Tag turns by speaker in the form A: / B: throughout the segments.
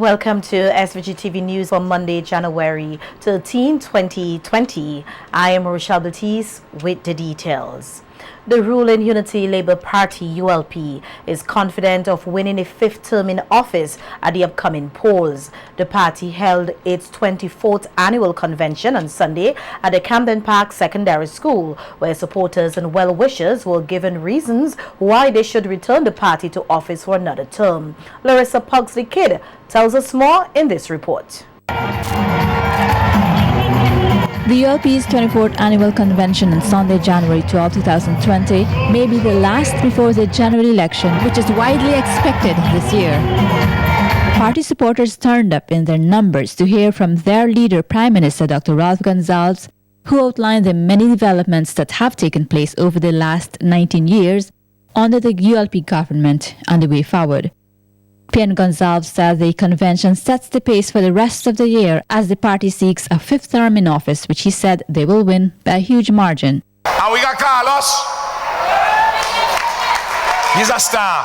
A: Welcome to SVGTV News for Monday, January 13, 2020. I am Rochelle Batiste with the details. The ruling Unity Labour Party, ULP, is confident of winning a fifth term in office at the upcoming polls. The party held its 24th annual convention on Sunday at the Camden Park Secondary School, where supporters and well-wishers were given reasons why they should return the party to office for another term. Larissa Pugsley-Kidd tells us more in this report.
B: The ULP's 24th annual convention on Sunday, January 12, 2020 may be the last before the general election, which is widely expected this year. Party supporters turned up in their numbers to hear from their leader, Prime Minister Dr. Ralph Gonsalves, who outlined the many developments that have taken place over the last 19 years under the ULP government and the way forward. P.N. Gonsalves said the convention sets the pace for the rest of the year as the party seeks a fifth term in office, which he said they will win by a huge margin.
C: And we got Carlos. He's a star.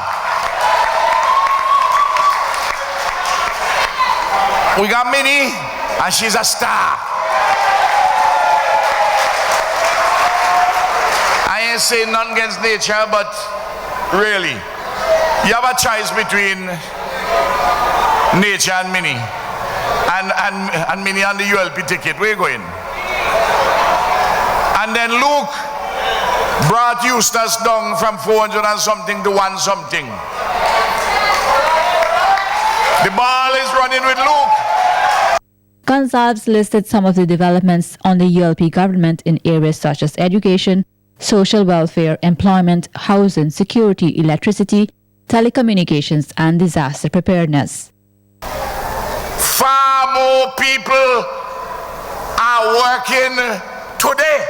C: We got Minnie, and she's a star. I ain't saying nothing against nature, but really, you have a choice between nature and Minnie. And Minnie on the ULP ticket. Where you going? And then Luke brought Eustace down from 400 and something to 1 something. The ball is running with Luke.
B: Gonsalves listed some of the developments on the ULP government in areas such as education, social welfare, employment, housing, security, electricity, telecommunications, and disaster preparedness.
C: Far more people are working today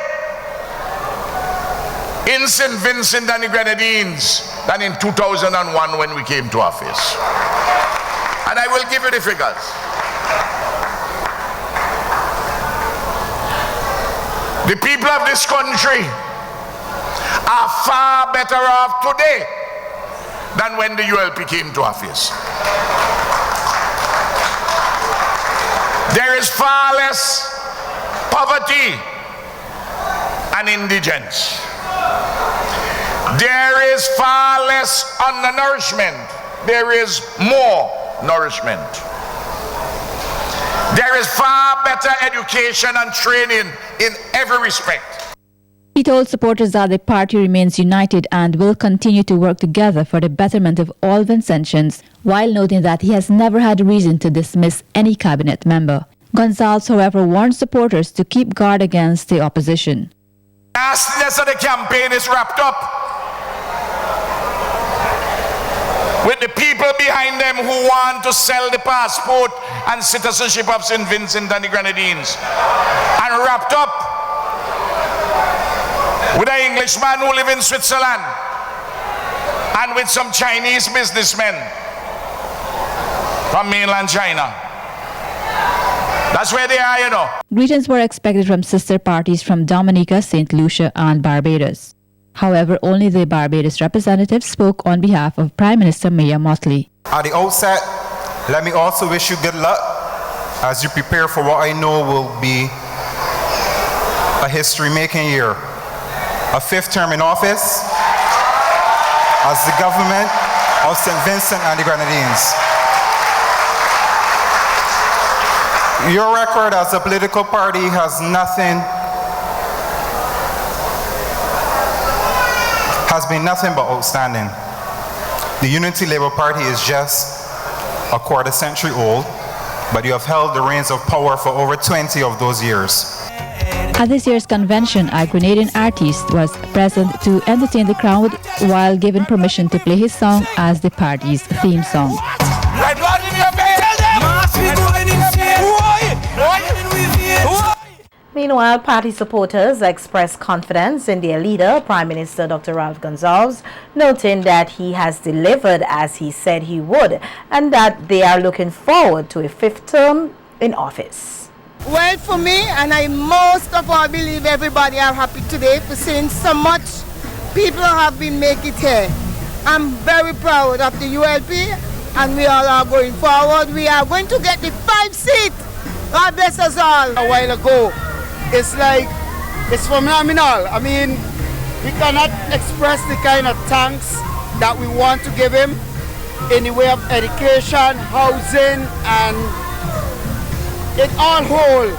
C: in St. Vincent and the Grenadines than in 2001 when we came to office. And I will give you the figures. The people of this country are far better off today than when the ULP came to office. There is far less poverty and indigence. There is far less undernourishment. There is more nourishment. There is far better education and training in every respect.
B: He told supporters that the party remains united and will continue to work together for the betterment of all Vincentians, while noting that he has never had reason to dismiss any cabinet member. Gonsalves, however, warned supporters to keep guard against the opposition.
C: The nastiness of the campaign is wrapped up with the people behind them who want to sell the passport and citizenship of St. Vincent and the Grenadines, and wrapped up with an Englishman who lives in Switzerland and with some Chinese businessmen from mainland China. That's where they are, you know.
B: Greetings were expected from sister parties from Dominica, St. Lucia, and Barbados. However, only the Barbados representative spoke on behalf of Prime Minister Mia Mottley.
D: At the outset, let me also wish you good luck as you prepare for what I know will be a history-making year. A fifth term in office as the government of St. Vincent and the Grenadines. Your record as a political party has been nothing but outstanding. The Unity Labour Party is just a quarter century old, but you have held the reins of power for over 20 of those years.
B: At this year's convention, a Grenadian artist was present to entertain the crowd while given permission to play his song as the party's theme song.
A: Meanwhile, party supporters expressed confidence in their leader, Prime Minister Dr. Ralph Gonsalves, noting that he has delivered as he said he would and that they are looking forward to a fifth term in office.
E: Well, for me, and I most of all believe everybody are happy today for seeing so much people have been making it here. I'm very proud of the ULP and we all are going forward. We are going to get the 5 seat. God bless us all.
F: A while ago, it's phenomenal. I mean, we cannot express the kind of thanks that we want to give him in the way of education, housing, and in all whole,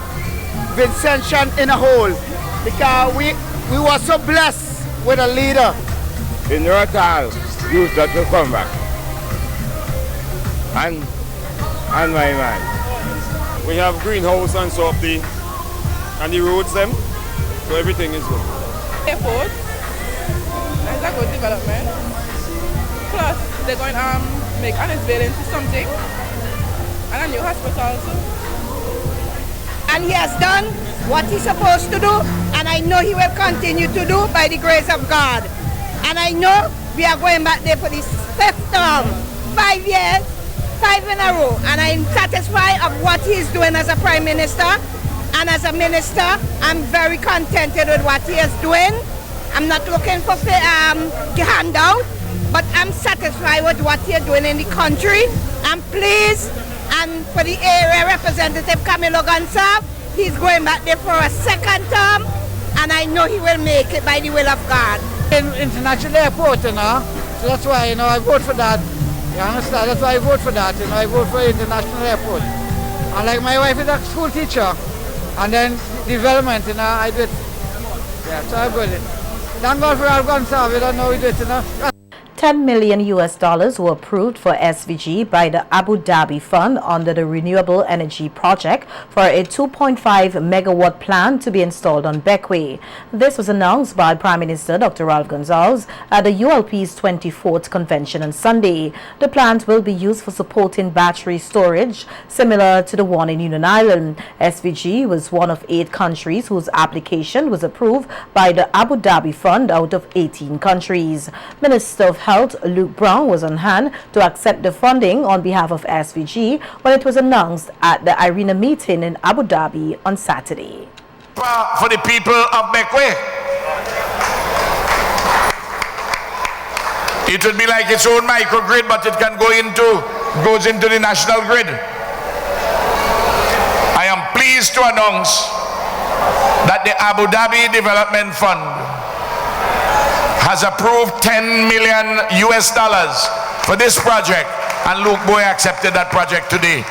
F: Vincentian in a whole, because we were so blessed with a leader.
G: In Rotal, youth that will come back. And my man.
H: We have greenhouse and so up the roads them, so everything is good.
I: Airport, that's a good development. Plus, they're going to make an building to something, and a new hospital too.
E: And he has done what he's supposed to do, and I know he will continue to do by the grace of God. And I know we are going back there for this 5th term, 5 years, 5 in a row, and I'm satisfied of what he's doing as a Prime Minister. And as a minister, I'm very contented with what he is doing. I'm not looking for the handout, but I'm satisfied with what he's doing in the country. I'm pleased, and for the area representative Camilo Gonsalves, he's going back there for a 2nd term, and I know he will make it by the will of God.
F: In international airport, so that's why, I vote for that. You understand? That's why I vote for that, I vote for international airport. And like my wife is a school teacher, and then development, I do it. Yeah, so I got it. Thank God for our Gonsalves, I know we do it,
A: $10 million were approved for SVG by the Abu Dhabi Fund under the Renewable Energy Project for a 2.5 megawatt plant to be installed on Beckway. This was announced by Prime Minister Dr. Ralph Gonsalves at the ULP's 24th convention on Sunday. The plant will be used for supporting battery storage similar to the one in Union Island. SVG was one of 8 countries whose application was approved by the Abu Dhabi Fund out of 18 countries. Minister of Health Luke Brown was on hand to accept the funding on behalf of SVG when it was announced at the IRENA meeting in Abu Dhabi on Saturday.
C: For the people of Beckway, it would be like its own microgrid, but it can goes into the national grid. I am pleased to announce that the Abu Dhabi Development Fund has approved $10 million for this project, and Luke Boy accepted that project today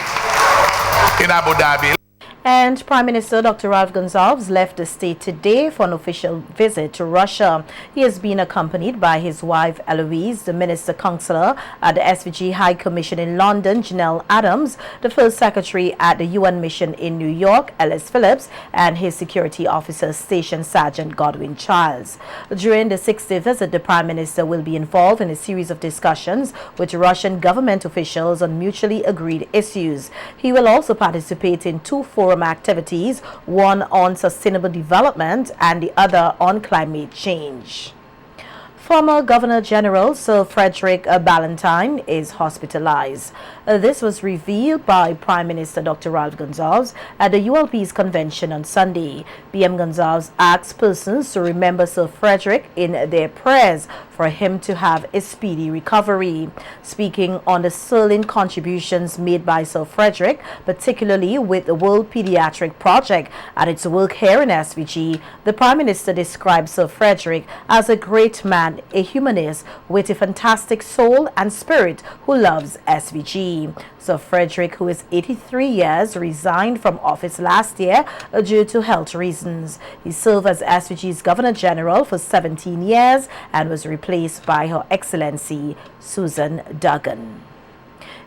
C: in Abu Dhabi.
A: And Prime Minister Dr. Ralph Gonsalves left the state today for an official visit to Russia. He has been accompanied by his wife Eloise, the Minister Counselor at the SVG High Commission in London, Janelle Adams, the First Secretary at the UN Mission in New York, Ellis Phillips, and his security officer, Station Sergeant Godwin Charles. During the 6-day visit, the Prime Minister will be involved in a series of discussions with Russian government officials on mutually agreed issues. He will also participate in 2 forum activities, one on sustainable development and the other on climate change. Former Governor General Sir Frederick Ballantyne is hospitalized. This was revealed by Prime Minister Dr. Ralph Gonsalves at the ULP's convention on Sunday. PM Gonsalves asked persons to remember Sir Frederick in their prayers for him to have a speedy recovery. Speaking on the sterling contributions made by Sir Frederick, particularly with the World Pediatric Project and its work here in SVG, the Prime Minister described Sir Frederick as a great man, a humanist with a fantastic soul and spirit who loves SVG. Sir Frederick, who is 83 years, resigned from office last year due to health reasons. He served as SVG's Governor General for 17 years and was replaced by Her Excellency Susan Duggan.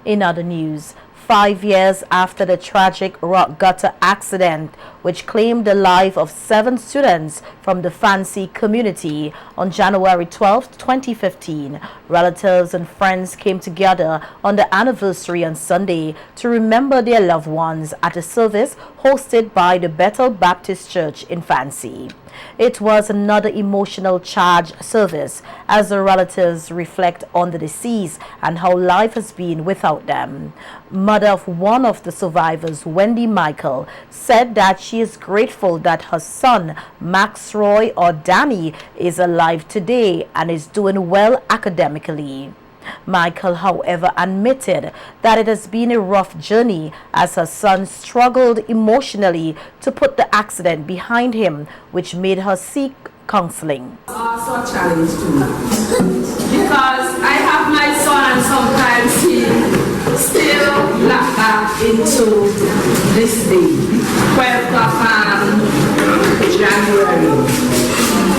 A: In other news, 5 years after the tragic rock gutter accident which claimed the life of 7 students from the Fancy community on January 12, 2015, relatives and friends came together on the anniversary on Sunday to remember their loved ones at a service hosted by the Bethel Baptist Church in Fancy. It was another emotional charged service as the relatives reflect on the deceased and how life has been without them. Mother of one of the survivors, Wendy Michael, said that she is grateful that her son, Max Roy or Danny, is alive today and is doing well academically. Michael, however, admitted that it has been a rough journey as her son struggled emotionally to put the accident behind him, which made her seek counseling.
J: Also a challenge to me because I have my son and sometimes he still locked back into this day, 12th of January.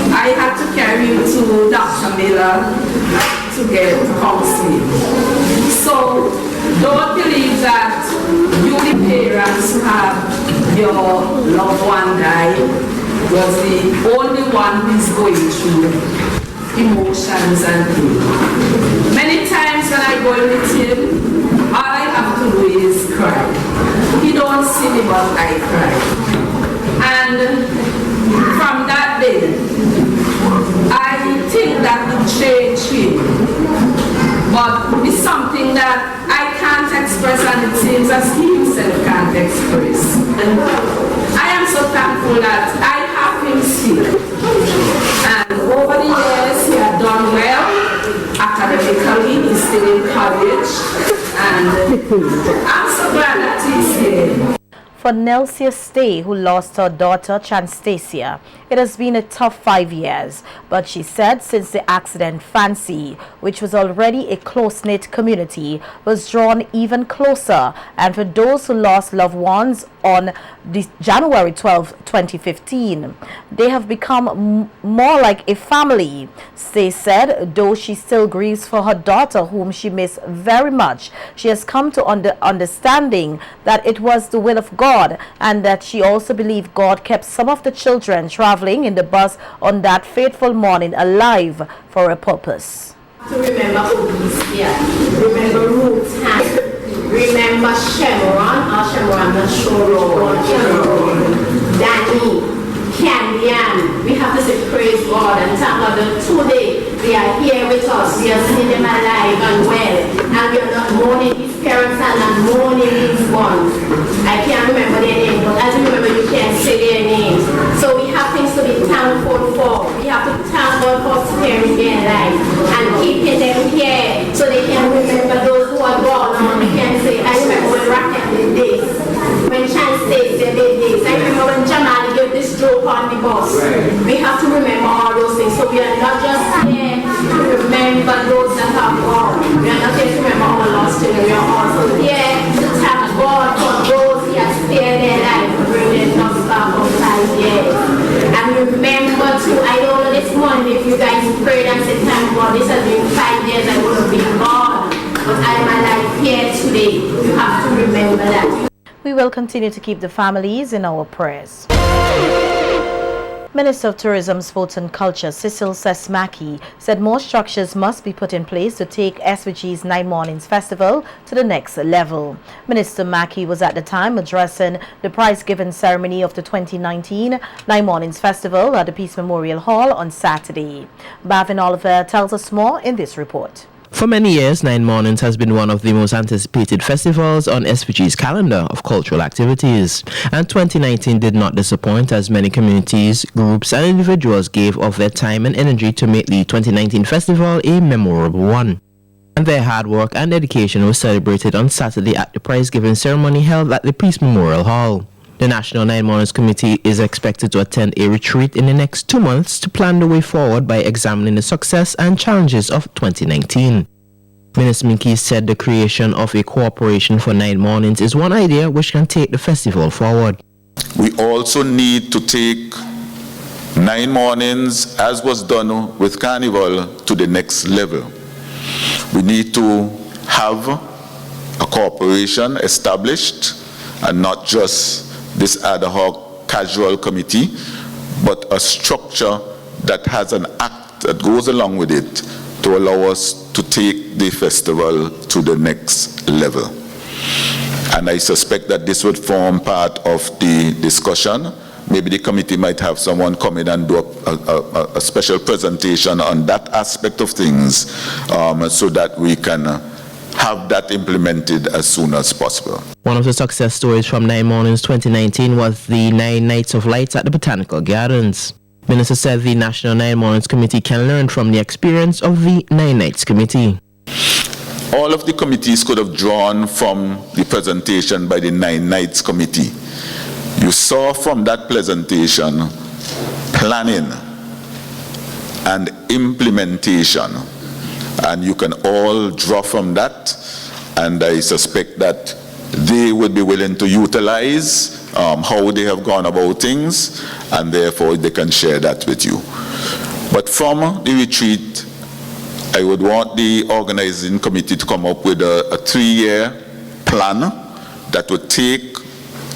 J: I had to carry him to Dr. Miller to get counseling. So don't believe that you the parents who have your loved one die was the only one who is going through emotions and pain. Many times when I go with him, all I have to do is cry. He don't see me, but I cry. And from that day, I think that will change him. But it's something that I can't express, and it seems as he himself can't express. And I am so thankful that I have him still. And over the years, he had done well. Academically, he's still in college. And I'm so glad that he's here.
A: For Nelsia Stay, who lost her daughter Chanstacia, it has been a tough 5 years, but she said since the accident, Fancy, which was already a close-knit community, was drawn even closer. And for those who lost loved ones on January 12, 2015, they have become more like a family. Stay said, though she still grieves for her daughter, whom she missed very much, she has come to understanding that it was the will of God, and that she also believed God kept some of the children traveling in the bus on that fateful morning alive for a purpose.
K: To remember Odysseus, remember Ruth's hand, remember Shemron, not sure, Danny, Candian. We have to say praise God and thank God that today they are here with us. We are seeing them alive and well, and we are not mourning these parents and not mourning these ones. I can't remember their names, but as you remember, you can't say their names. So we have things to be thankful for. We have to thank God for sparing their life and keeping them here so they can remember those who are gone on. We can say, I remember when Raquel did this, when Chanstacia did this, I remember when Jamal gave this joke on the bus. We have to remember all those things. So we are not just here to remember those that have gone. We are not here to remember our lost children. We are also here to thank God for those He has spared their life for bringing us back for 5 years. And remember too, I don't know this morning if you guys prayed and said, thank God, this has been 5 years, I would have been gone. But I am alive here today. You have to remember that.
A: We will continue to keep the families in our prayers. Minister of Tourism, Sports and Culture, Cecil Sesmaki, said more structures must be put in place to take SVG's 9 Mornings Festival to the next level. Minister Mackey was at the time addressing the prize-giving ceremony of the 2019 9 Mornings Festival at the Peace Memorial Hall on Saturday. Bavin Oliver tells us more in this report.
L: For many years, 9 Mornings has been one of the most anticipated festivals on SVG's calendar of cultural activities. And 2019 did not disappoint, as many communities, groups and individuals gave of their time and energy to make the 2019 festival a memorable one. And their hard work and dedication was celebrated on Saturday at the prize-giving ceremony held at the Peace Memorial Hall. The National 9 Mornings Committee is expected to attend a retreat in the next 2 months to plan the way forward by examining the success and challenges of 2019. Minister Minky said the creation of a cooperation for 9 Mornings is one idea which can take the festival forward.
M: We also need to take 9 Mornings, as was done with Carnival, to the next level. We need to have a corporation established, and not just this ad hoc casual committee, but a structure that has an act that goes along with it to allow us to take the festival to the next level. And I suspect that this would form part of the discussion. Maybe the committee might have someone come in and do a special presentation on that aspect of things, so that we can have that implemented as soon as possible.
L: One of the success stories from 9 Mornings 2019 was the 9 Nights of Lights at the Botanical Gardens. Minister said the National 9 Mornings Committee can learn from the experience of the 9 Nights Committee.
M: all of the committees could have drawn from the presentation by the 9 Nights Committee. You saw from that presentation planning and implementation, and you can all draw from that, and I suspect that they would be willing to utilize how they have gone about things, and therefore they can share that with you. But from the retreat, I would want the organizing committee to come up with a 3-year plan that would take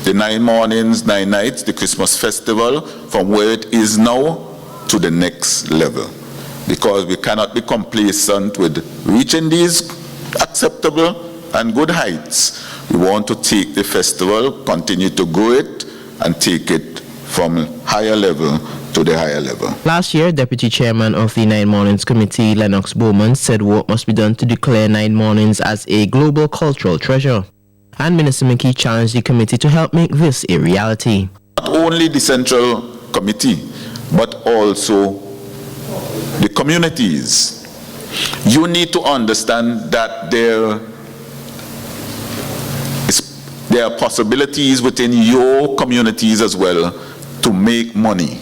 M: the 9 mornings, 9 nights, the Christmas festival, from where it is now to the next level. Because we cannot be complacent with reaching these acceptable and good heights. We want to take the festival, continue to grow it, and take it from higher level to the higher level.
L: Last year, Deputy Chairman of the 9 Mornings Committee, Lennox Bowman, said work must be done to declare 9 Mornings as a global cultural treasure. And Minister McKee challenged the committee to help make this a reality.
M: Not only the Central Committee, but also the communities. You need to understand that there are possibilities within your communities as well to make money.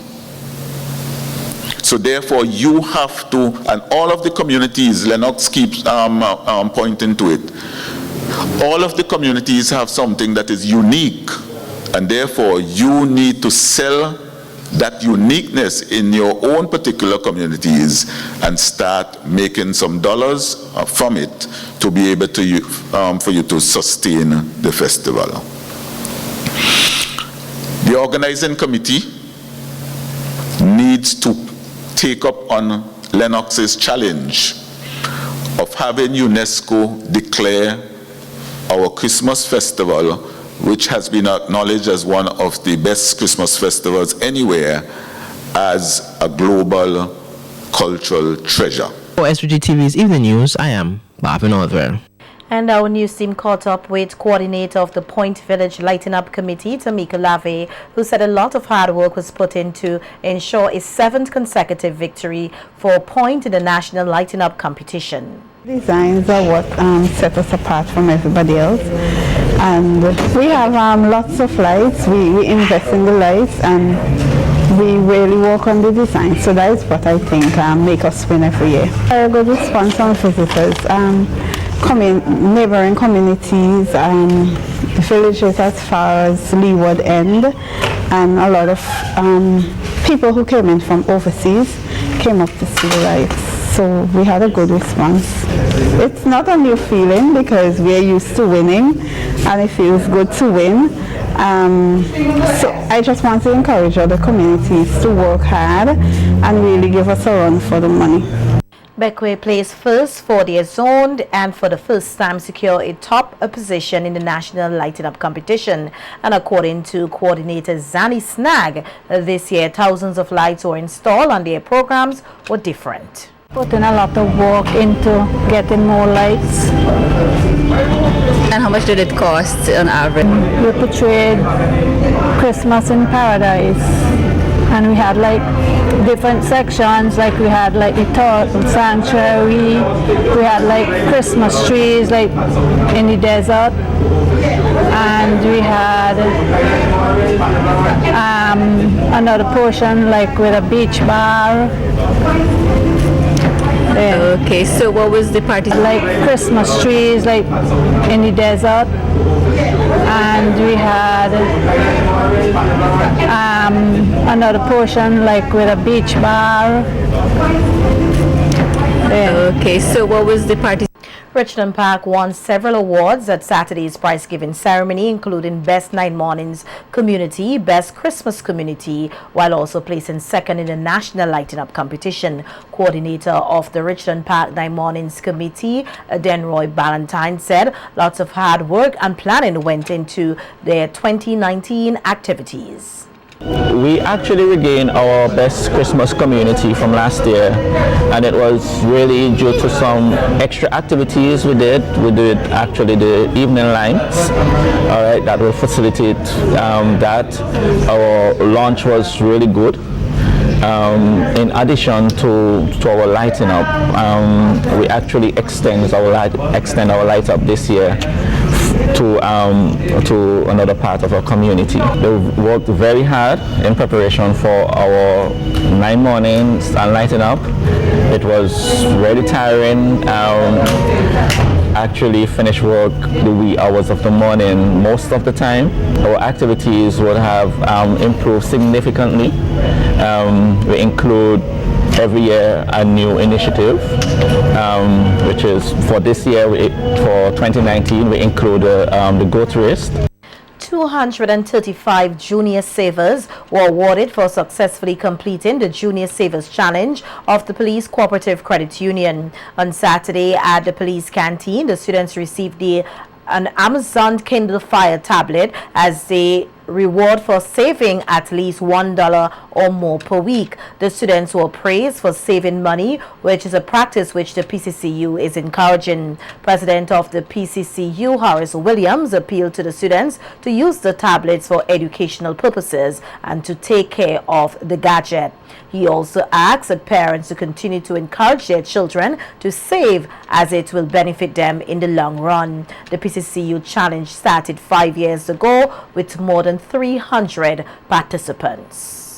M: So therefore you have to, and all of the communities, Lennox keeps pointing to it, all of the communities have something that is unique, and therefore you need to sell that uniqueness in your own particular communities and start making some dollars from it to be able to for you to sustain the festival. The organizing committee needs to take up on Lennox's challenge of having UNESCO declare our Christmas festival, which has been acknowledged as one of the best Christmas festivals anywhere, as a global cultural treasure.
L: For SVGTV's Evening News, I am Marvin Orwell.
A: And our news team caught up with coordinator of the Point Village Lighting Up Committee, Tamika Lave, who said a lot of hard work was put in to ensure a 7th consecutive victory for Point in the National Lighting Up competition.
N: Designs are what set us apart from everybody else, and we have lots of lights. We invest in the lights, and we really work on the design, so that is what I think make us win every year. A good response from visitors, neighboring communities, villages as far as Leeward End, and a lot of people who came in from overseas came up to see the lights. So we had a good response. It's not a new feeling because we're used to winning, and it feels good to win. So I just want to encourage other communities to work hard and really give us a run for the money.
A: Bequia placed first for their zone and for the first time secure a top position in the National Lighting Up competition. And according to coordinator Zani Snag, this year thousands of lights were installed and their programs were different.
N: Put in a lot of work into getting more lights.
B: And how much did it cost on average?
N: We portrayed Christmas in Paradise, and we had like different sections, like we had like the sanctuary, we had like Christmas trees like in the desert, and we had another portion like with a beach bar.
B: Okay, so what was the party?
N: Like Christmas trees like in the desert, and we had another portion like with a beach bar.
B: Okay, so what was the party?
A: Richland Park won several awards at Saturday's prize-giving ceremony, including Best 9 Mornings Community, Best Christmas Community, while also placing second in the National Lighting Up competition. Coordinator of the Richland Park 9 Mornings Committee, Denroy Ballantyne, said lots of hard work and planning went into their 2019 activities.
O: We actually regained our best Christmas community from last year, and it was really due to some extra activities we did. We did actually the evening lights, all right, that will facilitate that. Our launch was really good. in addition to our lighting up, we actually extend our light up this year to another part of our community. They've worked very hard in preparation for our 9 mornings and lighting up. It was really tiring. Actually finished work the wee hours of the morning most of the time. Our activities would have improved significantly. We include every year a new initiative, which is for this year, for 2019, we include the goat race.
A: 235 junior savers were awarded for successfully completing the Junior Savers Challenge of the Police Cooperative Credit Union. On Saturday at the police canteen, the students received an Amazon Kindle Fire tablet as a reward for saving at least $1 or more per week. The students were praised for saving money, which is a practice which the PCCU is encouraging. President of the PCCU, Horace Williams, appealed to the students to use the tablets for educational purposes and to take care of the gadget. He also asked parents to continue to encourage their children to save, as it will benefit them in the long run. The PCCU challenge started 5 years ago with more than 300 participants.